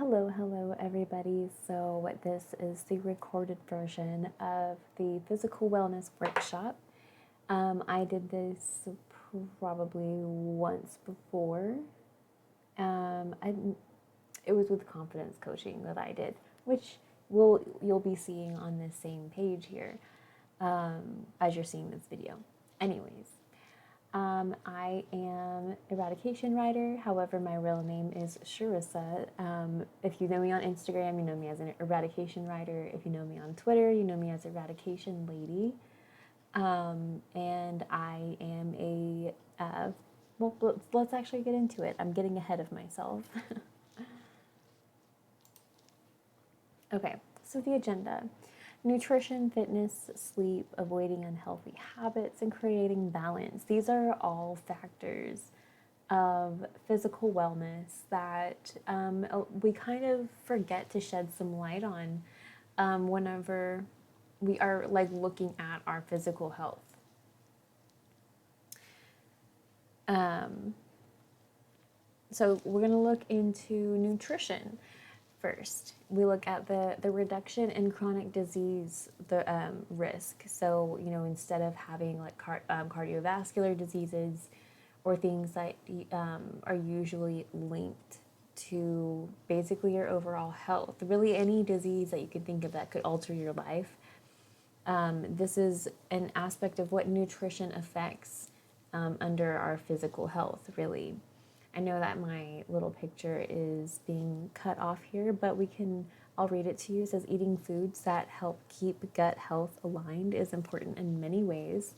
Hello, everybody. So, this is the recorded version of the physical wellness workshop. I did this probably once before. It was with confidence coaching that I did, which you'll be seeing on this same page here as you're seeing this video. Anyways, I am Eradication writer. However, my real name is Sharissa. If you know me on Instagram, you know me as an Eradication writer. If you know me on Twitter, you know me as Eradication Lady. And I am let's actually get into it. I'm getting ahead of myself. Okay, so the agenda: nutrition, fitness, sleep, avoiding unhealthy habits, and creating balance. These are all factors of physical wellness that we kind of forget to shed some light on whenever we are like looking at our physical health. So we're going to look into nutrition first. We look at the reduction in chronic disease risk. So, instead of having like cardiovascular diseases or things that are usually linked to basically your overall health, really any disease that you could think of that could alter your life. This is an aspect of what nutrition affects under our physical health, really. I know that my little picture is being cut off here, but I'll read it to you. It says, eating foods that help keep gut health aligned is important in many ways,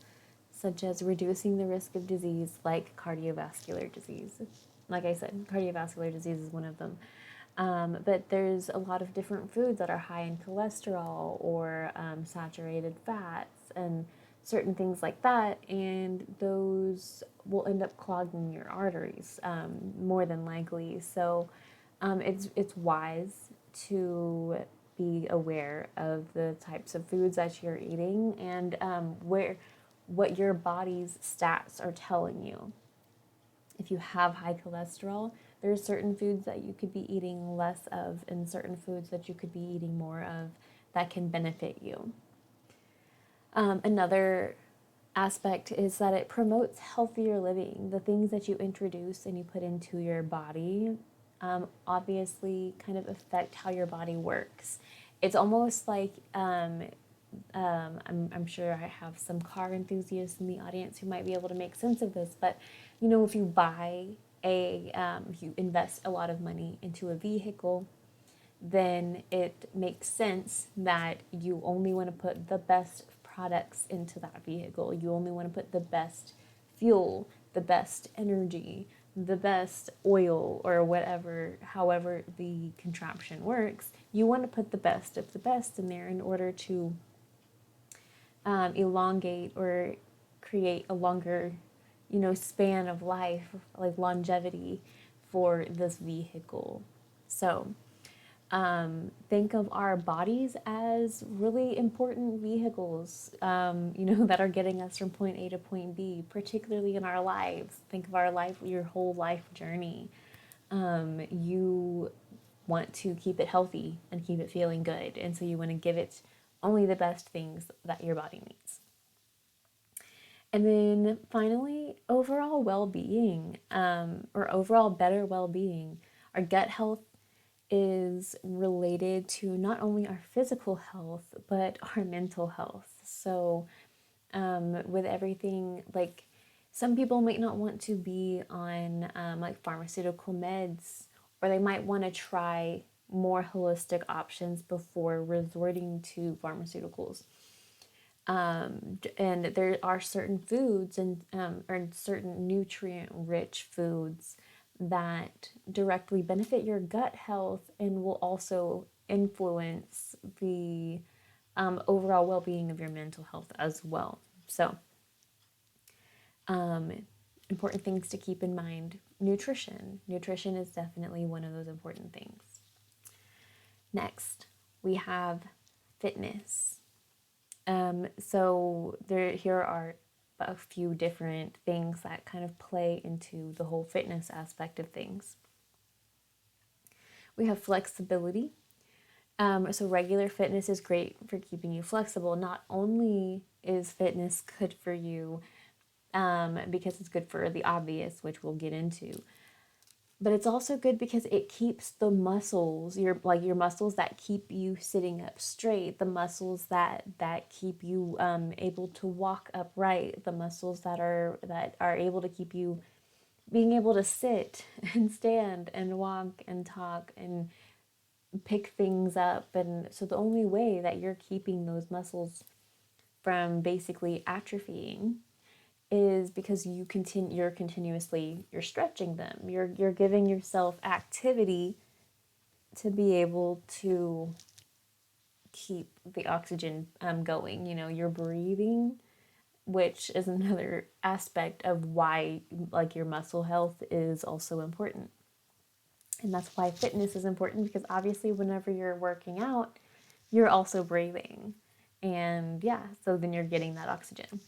such as reducing the risk of disease like cardiovascular disease. Like I said, cardiovascular disease is one of them. But there's a lot of different foods that are high in cholesterol or saturated fats and certain things like that, and those will end up clogging your arteries more than likely. So it's wise to be aware of the types of foods that you're eating and what your body's stats are telling you. If you have high cholesterol, there are certain foods that you could be eating less of and certain foods that you could be eating more of that can benefit you. Another aspect is that it promotes healthier living. The things that you introduce and you put into your body obviously kind of affect how your body works. It's almost like I'm sure I have some car enthusiasts in the audience who might be able to make sense of this, but if you if you invest a lot of money into a vehicle, then it makes sense that you only want to put the best products into that vehicle. You only want to put the best fuel, the best energy, the best oil, or whatever, however the contraption works. You want to put the best of the best in there in order to elongate or create a longer, span of life, like longevity for this vehicle. So think of our bodies as really important vehicles, that are getting us from point A to point B, particularly in our lives. Think of our life, your whole life journey. You want to keep it healthy and keep it feeling good. And so you want to give it only the best things that your body needs. And then finally, overall well-being, or overall better well-being. Our gut health is related to not only our physical health, but our mental health. So with everything, like some people might not want to be on like pharmaceutical meds, or they might want to try more holistic options before resorting to pharmaceuticals. And there are certain foods or certain nutrient-rich foods that directly benefit your gut health and will also influence the overall well-being of your mental health as well. So, important things to keep in mind. Nutrition. Nutrition is definitely one of those important things. Next, we have fitness. So here are a few different things that kind of play into the whole fitness aspect of things. We have flexibility. So regular fitness is great for keeping you flexible. Not only is fitness good for you because it's good for the obvious, which we'll get into, but it's also good because it keeps the muscles, your muscles that keep you sitting up straight, the muscles that keep you able to walk upright, the muscles that are able to keep you being able to sit and stand and walk and talk and pick things up. And so the only way that you're keeping those muscles from basically atrophying is because you're stretching them. You're giving yourself activity to be able to keep the oxygen going. You're breathing, which is another aspect of why like your muscle health is also important. And that's why fitness is important, because obviously whenever you're working out, you're also breathing. And yeah, so then you're getting that oxygen.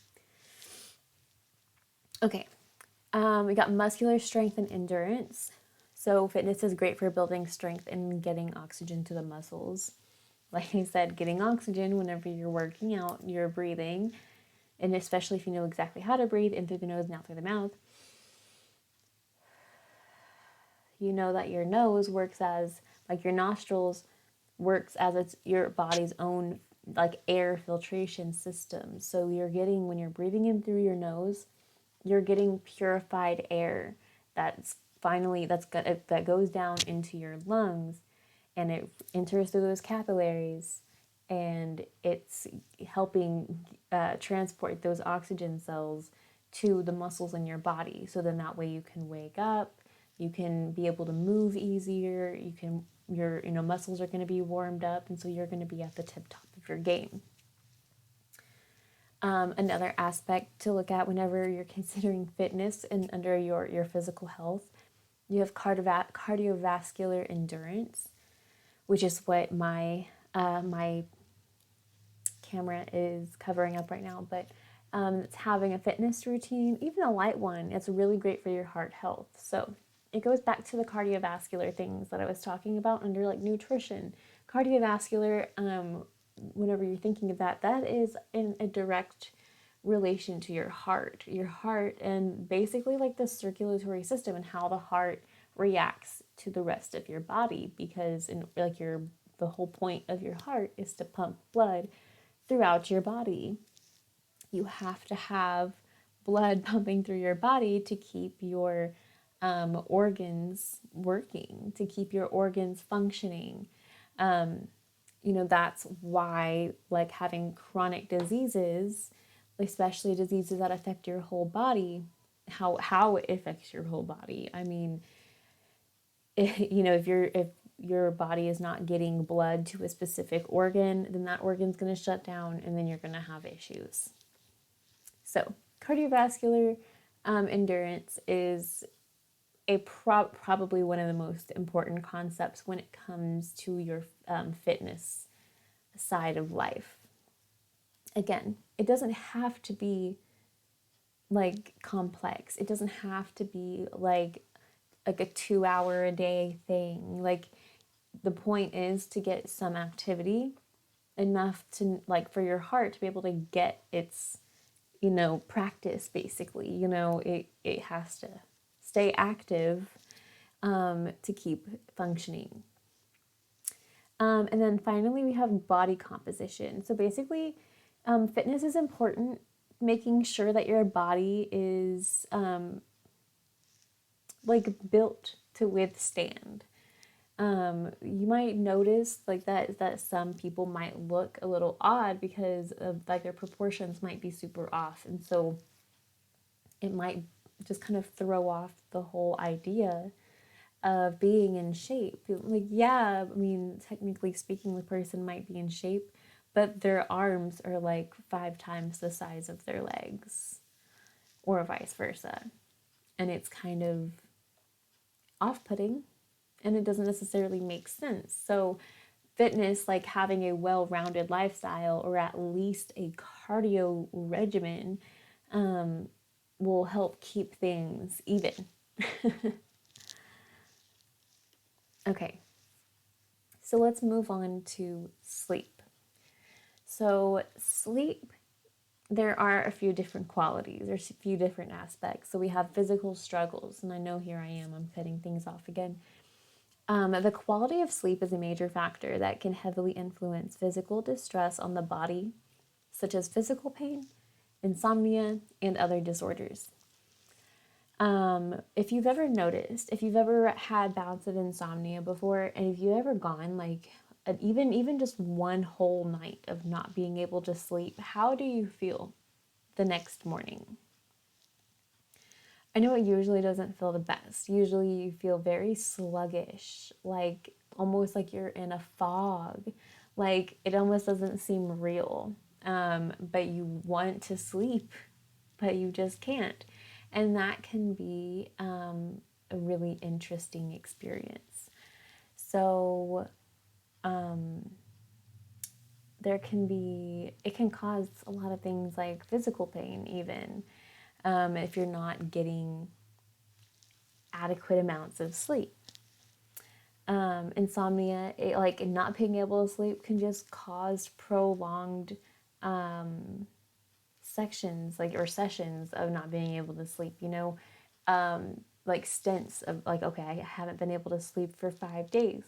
Okay, we got muscular strength and endurance. So fitness is great for building strength and getting oxygen to the muscles. Like I said, getting oxygen whenever you're working out, you're breathing, and especially if you know exactly how to breathe in through the nose and out through the mouth, you know that your nose works as, like your nostrils works as it's your body's own like air filtration system. So when you're breathing in through your nose, you're getting purified air that goes down into your lungs, and it enters through those capillaries, and it's helping transport those oxygen cells to the muscles in your body. So then that way you can wake up, you can be able to move easier, your muscles are going to be warmed up, and so you're going to be at the tip top of your game. Another aspect to look at whenever you're considering fitness and under your physical health, you have cardiovascular endurance, which is what my camera is covering up right now. But it's having a fitness routine, even a light one. It's really great for your heart health. So it goes back to the cardiovascular things that I was talking about under like nutrition. Cardiovascular, whenever you're thinking of that, that is in a direct relation to your heart, and basically like the circulatory system and how the heart reacts to the rest of your body, because the whole point of your heart is to pump blood throughout your body. You have to have blood pumping through your body to keep your organs working, to keep your organs functioning. That's why like having chronic diseases, especially diseases that affect your whole body, how it affects your whole body. I mean, if your body is not getting blood to a specific organ, then that organ's going to shut down, and then you're going to have issues. So cardiovascular endurance is probably one of the most important concepts when it comes to your fitness side of life. Again, it doesn't have to be like complex. It doesn't have to be like a 2 hour a day thing. Like the point is to get some activity, enough to like for your heart to be able to get its practice. Basically, it has to stay active to keep functioning. And then finally we have body composition. So basically fitness is important, making sure that your body is like built to withstand. You might notice like that some people might look a little odd because of like their proportions might be super off, and so it might just kind of throw off the whole idea of being in shape. Like, yeah, I mean, technically speaking, the person might be in shape, but their arms are like 5 times the size of their legs, or vice versa. And it's kind of off-putting, and it doesn't necessarily make sense. So fitness, like having a well-rounded lifestyle or at least a cardio regimen, will help keep things even. Okay, So let's move on to sleep. So sleep, there are a few different qualities. There's a few different aspects. So we have physical struggles, and I know here I am, I'm cutting things off again. The quality of sleep is a major factor that can heavily influence physical distress on the body, such as physical pain, insomnia, and other disorders. If you've ever noticed, if you've ever had bouts of insomnia before, and if you've ever gone like even just one whole night of not being able to sleep, how do you feel the next morning? I know it usually doesn't feel the best. Usually you feel very sluggish, like almost like you're in a fog. Like it almost doesn't seem real. But you want to sleep, but you just can't. And that can be a really interesting experience. So it can cause a lot of things like physical pain, even if you're not getting adequate amounts of sleep. Insomnia, like not being able to sleep, can just cause prolonged sections, like, or sessions of not being able to sleep. Like stints of like, okay, I haven't been able to sleep for 5 days,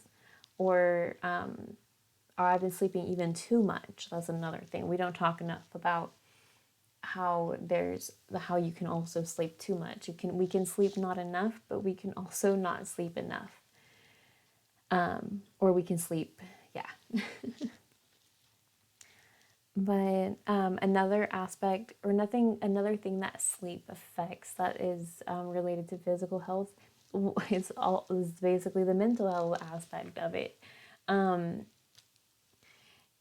or I've been sleeping even too much. That's another thing we don't talk enough about. How you can also sleep too much. We can sleep not enough, but we can also not sleep enough. Or we can sleep, yeah. But another aspect, or another thing that sleep affects that is related to physical health, is basically the mental health aspect of it.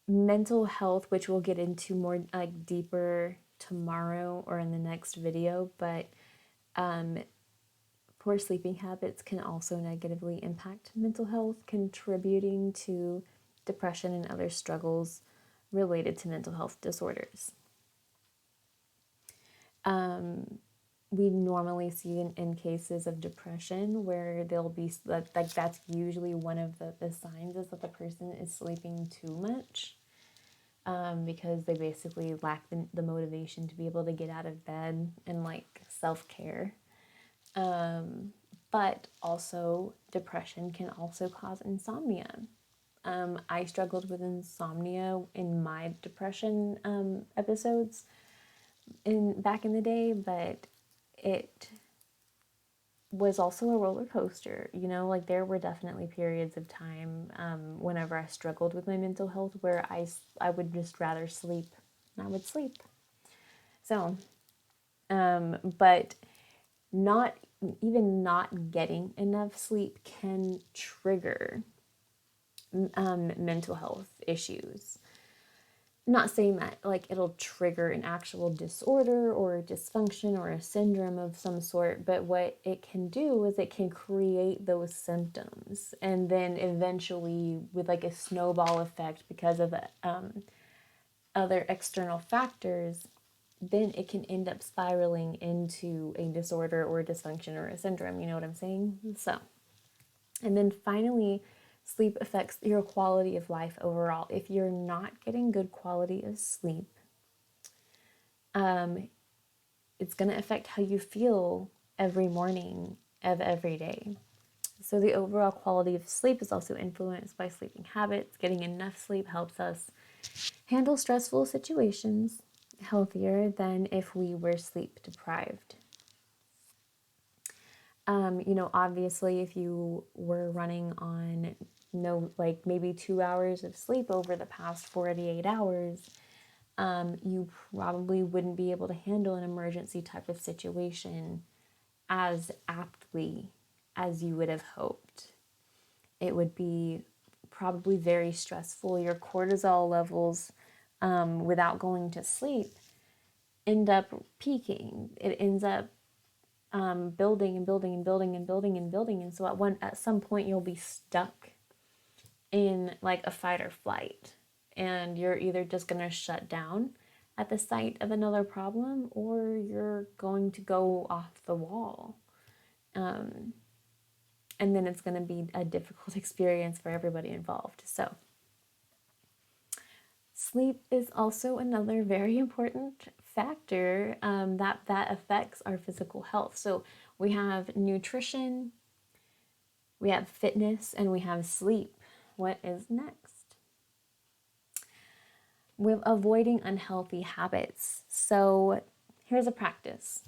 Mental health, which we'll get into more like deeper tomorrow or in the next video, but poor sleeping habits can also negatively impact mental health, contributing to depression and other struggles related to mental health disorders. We normally see in cases of depression where there'll be like that's usually one of the signs, is that the person is sleeping too much, because they basically lack the motivation to be able to get out of bed and like self-care. But also depression can also cause insomnia. I struggled with insomnia in my depression episodes back in the day, but it was also a roller coaster. Like there were definitely periods of time whenever I struggled with my mental health where I would just rather sleep. I would sleep. So, but not getting enough sleep can trigger mental health issues. Not saying that like it'll trigger an actual disorder or a dysfunction or a syndrome of some sort, but what it can do is it can create those symptoms, and then eventually, with like a snowball effect because of other external factors, then it can end up spiraling into a disorder or a dysfunction or a syndrome. You know what I'm saying? So, and then finally, sleep affects your quality of life overall. If you're not getting good quality of sleep, it's going to affect how you feel every morning of every day. So the overall quality of sleep is also influenced by sleeping habits. Getting enough sleep helps us handle stressful situations healthier than if we were sleep deprived. Obviously, if you were running on like maybe 2 hours of sleep over the past 48 hours, you probably wouldn't be able to handle an emergency type of situation as aptly as you would have hoped. It would be probably very stressful. Your cortisol levels, without going to sleep, end up peaking. It ends up building and building and building and building and building. And so at some point you'll be stuck in like a fight or flight, and you're either just going to shut down at the sight of another problem, or you're going to go off the wall. and then it's going to be a difficult experience for everybody involved. So sleep is also another very important factor that affects our physical health. So we have nutrition, we have fitness, and we have sleep. What is next? With avoiding unhealthy habits. So here's a practice.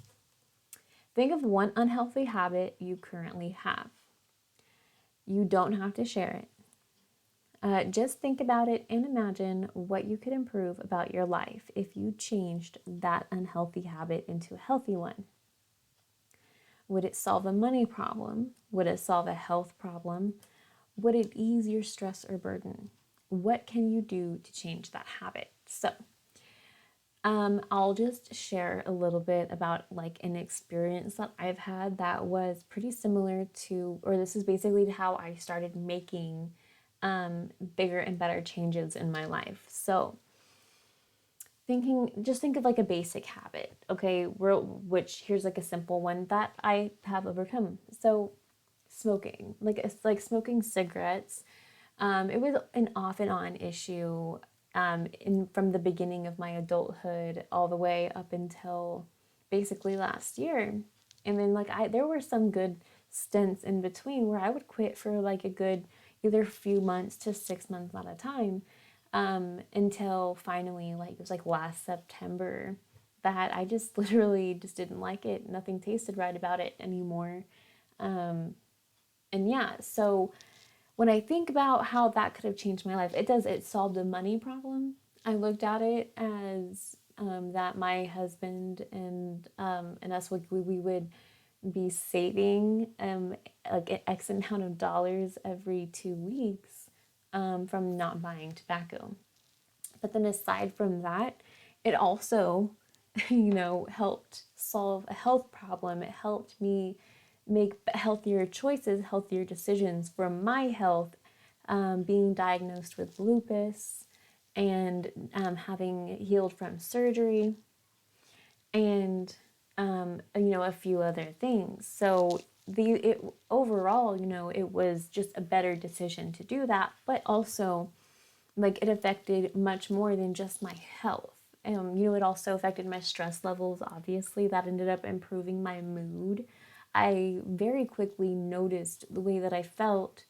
Think of one unhealthy habit you currently have. You don't have to share it. Just think about it and imagine what you could improve about your life if you changed that unhealthy habit into a healthy one. Would it solve a money problem? Would it solve a health problem? Would it ease your stress or burden? What can you do to change that habit? So, I'll just share a little bit about like an experience that I've had that was pretty similar to, or this is basically how I started making bigger and better changes in my life. So, just think of like a basic habit, okay? Which here's like a simple one that I have overcome. So, smoking, like it's like smoking cigarettes. It was an off and on issue from the beginning of my adulthood all the way up until basically last year. And then there were some good stints in between where I would quit for like a good either few months to 6 months at a time, until finally like it was like last September that I just literally just didn't like it. Nothing tasted right about it anymore. And yeah, so when I think about how that could have changed my life, it solved a money problem. I looked at it as that my husband and us, we would be saving like an X amount of dollars every 2 weeks from not buying tobacco. But then aside from that, it also, helped solve a health problem. It helped me make healthier choices, healthier decisions for my health, being diagnosed with lupus and having healed from surgery and, a few other things. So overall, it was just a better decision to do that, but also like it affected much more than just my health. It also affected my stress levels, obviously. That ended up improving my mood. I very quickly noticed the way that I felt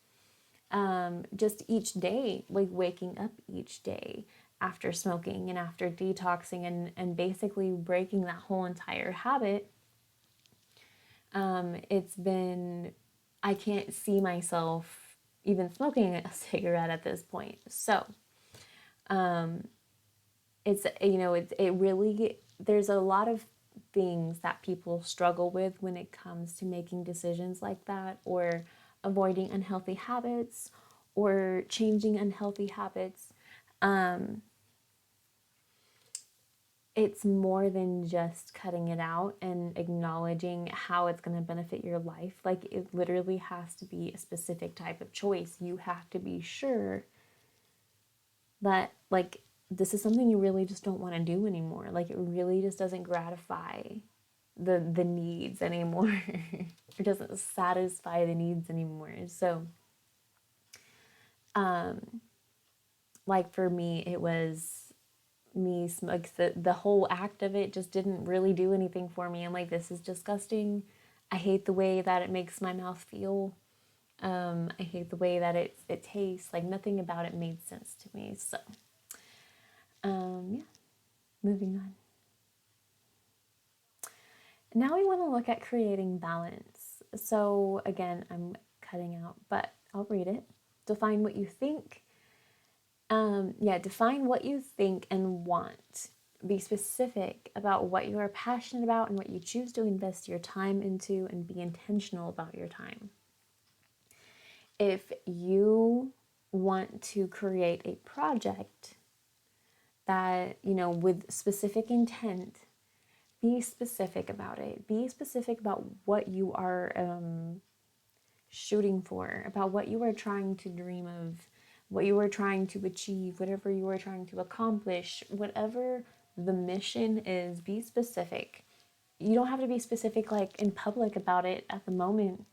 just each day, like waking up each day after smoking and after detoxing and basically breaking that whole entire habit. I can't see myself even smoking a cigarette at this point. So, it really, there's a lot of things that people struggle with when it comes to making decisions like that, or avoiding unhealthy habits, or changing unhealthy habits. It's more than just cutting it out and acknowledging how it's going to benefit your life. Like, it literally has to be a specific type of choice. You have to be sure that, like, this is something you really just don't want to do anymore. Like, it really just doesn't gratify the needs anymore. It doesn't satisfy the needs anymore. So, like, for me, it was like the whole act of it just didn't really do anything for me. I'm like, this is disgusting. I hate the way that it makes my mouth feel. I hate the way that it tastes. Like, nothing about it made sense to me. So, yeah, moving on. Now we want to look at creating balance. So again, I'm cutting out, but I'll read it. Define what you think. Define what you think and want. Be specific about what you are passionate about and what you choose to invest your time into, and be intentional about your time. If you want to create a project that, with specific intent, be specific about it. Be specific about what you are shooting for, about what you are trying to dream of, what you are trying to achieve, whatever you are trying to accomplish, whatever the mission is, be specific. You don't have to be specific like in public about it at the moment,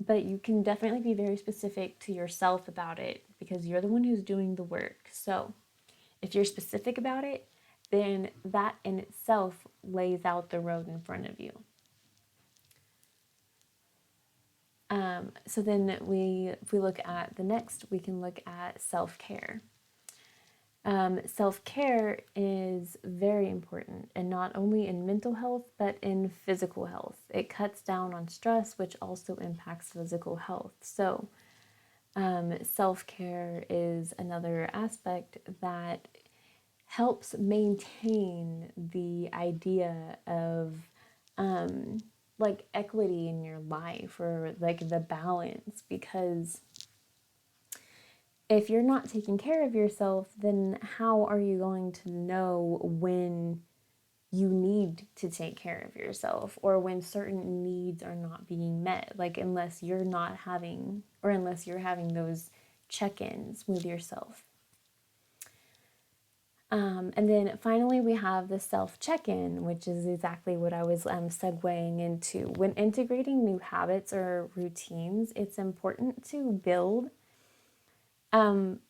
But you can definitely be very specific to yourself about it because you're the one who's doing the work. So if you're specific about it, then that in itself lays out the road in front of you. So then if we look at the next, we can look at self-care. Self-care is very important, and not only in mental health, but in physical health. It cuts down on stress, which also impacts physical health. So self-care is another aspect that helps maintain the idea of like equity in your life, or like the balance, because if you're not taking care of yourself, then how are you going to know when you need to take care of yourself, or when certain needs are not being met? Like, unless you're not having, or unless you're having those check-ins with yourself. And then finally, we have the self check in, which is exactly what I was segueing into. When integrating new habits or routines, it's important to build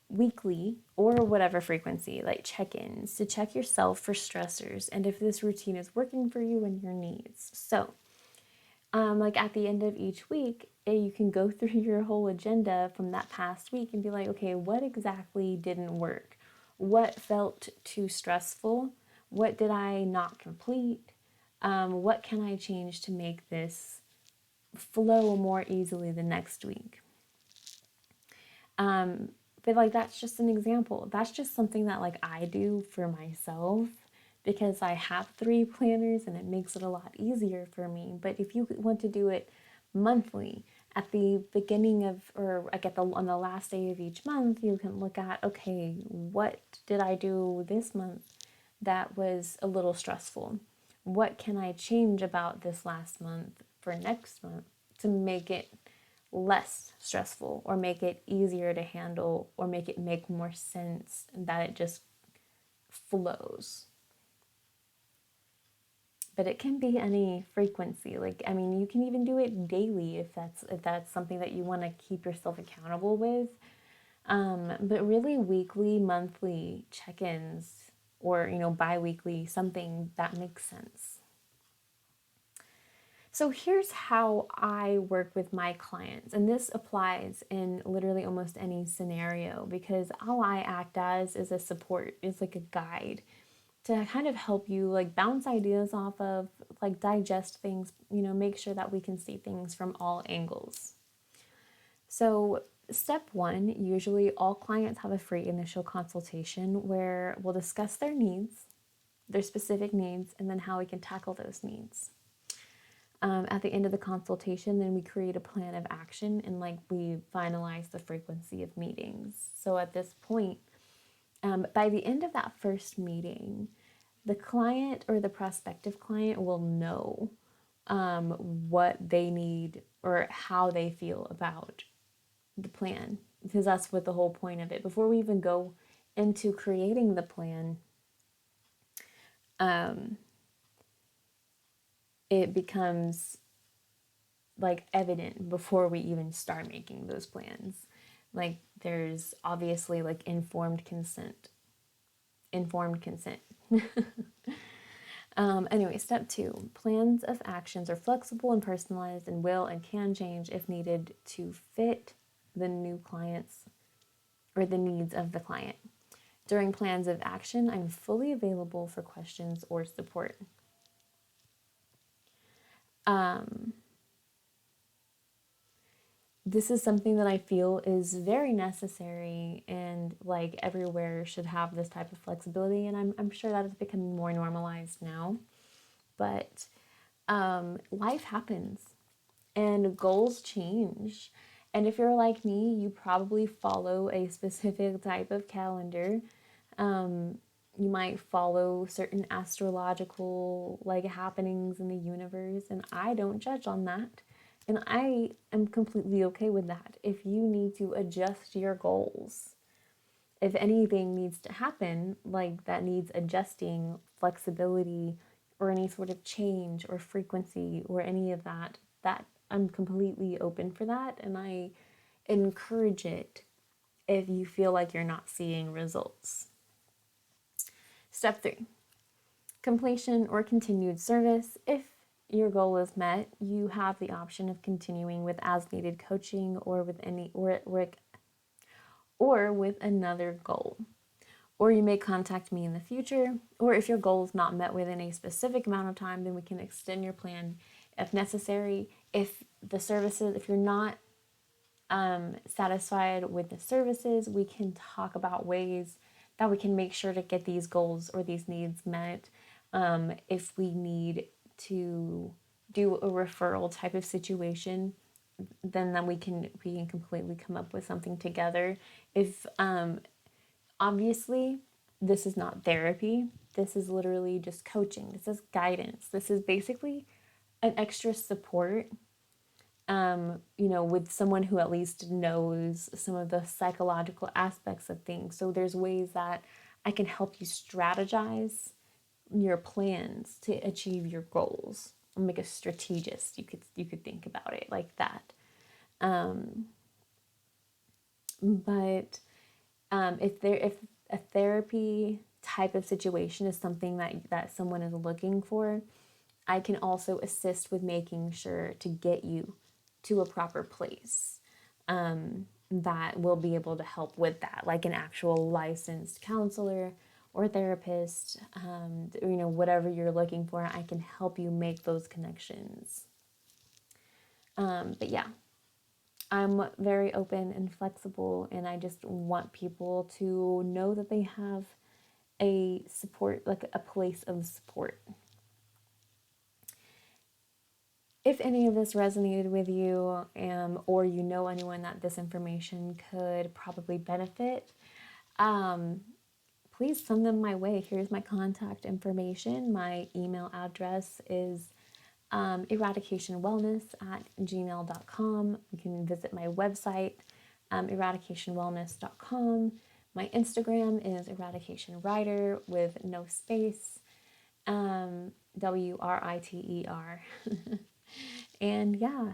weekly or whatever frequency, like check ins, to check yourself for stressors and if this routine is working for you and your needs. So, like at the end of each week, you can go through your whole agenda from that past week and be like, okay, what exactly didn't work? What felt too stressful? What did I not complete? What can I change to make this flow more easily the next week? But like, that's just an example. That's just something that like I do for myself because I have 3 planners and it makes it a lot easier for me. But if you want to do it monthly, at the beginning of, or like on the last day of each month, you can look at, okay, what did I do this month that was a little stressful? What can I change about this last month for next month to make it less stressful, or make it easier to handle, or make it make more sense, that it just flows? But it can be any frequency. Like, I mean, you can even do it daily if that's something that you want to keep yourself accountable with. But really, weekly, monthly check-ins, or bi-weekly, something that makes sense. So here's how I work with my clients, and this applies in literally almost any scenario, because all I act as is a support, is like a guide to kind of help you like bounce ideas off of, like digest things, make sure that we can see things from all angles. So step one, usually all clients have a free initial consultation where we'll discuss their needs, their specific needs, and then how we can tackle those needs. At the end of the consultation, then we create a plan of action, and like we finalize the frequency of meetings. So at this point, by the end of that first meeting, the client or the prospective client will know what they need or how they feel about the plan, because that's what the whole point of it. Before we even go into creating the plan, it becomes like evident before we even start making those plans. Like, there's obviously like informed consent. Anyway, step two, plans of actions are flexible and personalized and will and can change if needed to fit the new clients or the needs of the client. During plans of action, I'm fully available for questions or support. This is something that I feel is very necessary, and like everywhere should have this type of flexibility, and I'm sure that it's becoming more normalized now. But life happens and goals change. And if you're like me, you probably follow a specific type of calendar. You might follow certain astrological like happenings in the universe, and I don't judge on that. And I am completely okay with that. If you need to adjust your goals, if anything needs to happen, like that needs adjusting, flexibility, or any sort of change or frequency or any of that, that I'm completely open for that, and I encourage it if you feel like you're not seeing results. Step 3, completion or continued service. If your goal is met, you have the option of continuing with as needed coaching or with with another goal. Or you may contact me in the future, or if your goal is not met within a specific amount of time, then we can extend your plan if necessary. If you're not satisfied with the services, we can talk about ways that we can make sure to get these goals or these needs met. If we need to do a referral type of situation, then we can completely come up with something together. If obviously this is not therapy, this is literally just coaching, this is guidance, this is basically an extra support, with someone who at least knows some of the psychological aspects of things. So there's ways that I can help you strategize your plans to achieve your goals. I'm like a strategist. You could think about it like that. But if a therapy type of situation is something that someone is looking for, I can also assist with making sure to get you to a proper place that will be able to help with that, like an actual licensed counselor or therapist, whatever you're looking for, I can help you make those connections. But yeah, I'm very open and flexible, and I just want people to know that they have a support, like a place of support. If any of this resonated with you, or you know anyone that this information could probably benefit, please send them my way. Here's my contact information. My email address is eradicationwellness@gmail.com. You can visit my website, eradicationwellness.com. My Instagram is eradicationwriter with no space, WRITER. And yeah,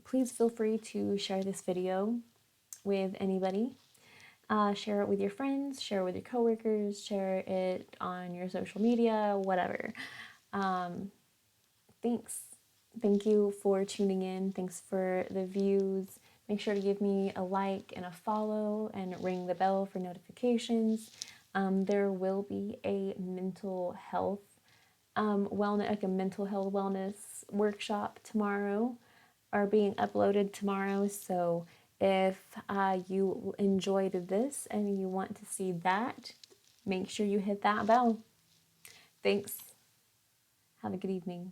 please feel free to share this video with anybody. Share it with your friends, share it with your coworkers, share it on your social media, whatever. Thanks. Thank you for tuning in. Thanks for the views. Make sure to give me a like and a follow and ring the bell for notifications. There will be a mental health wellness, like a mental health wellness workshop tomorrow, are being uploaded tomorrow. So if you enjoyed this and you want to see that, make sure you hit that bell. Thanks. Have a good evening.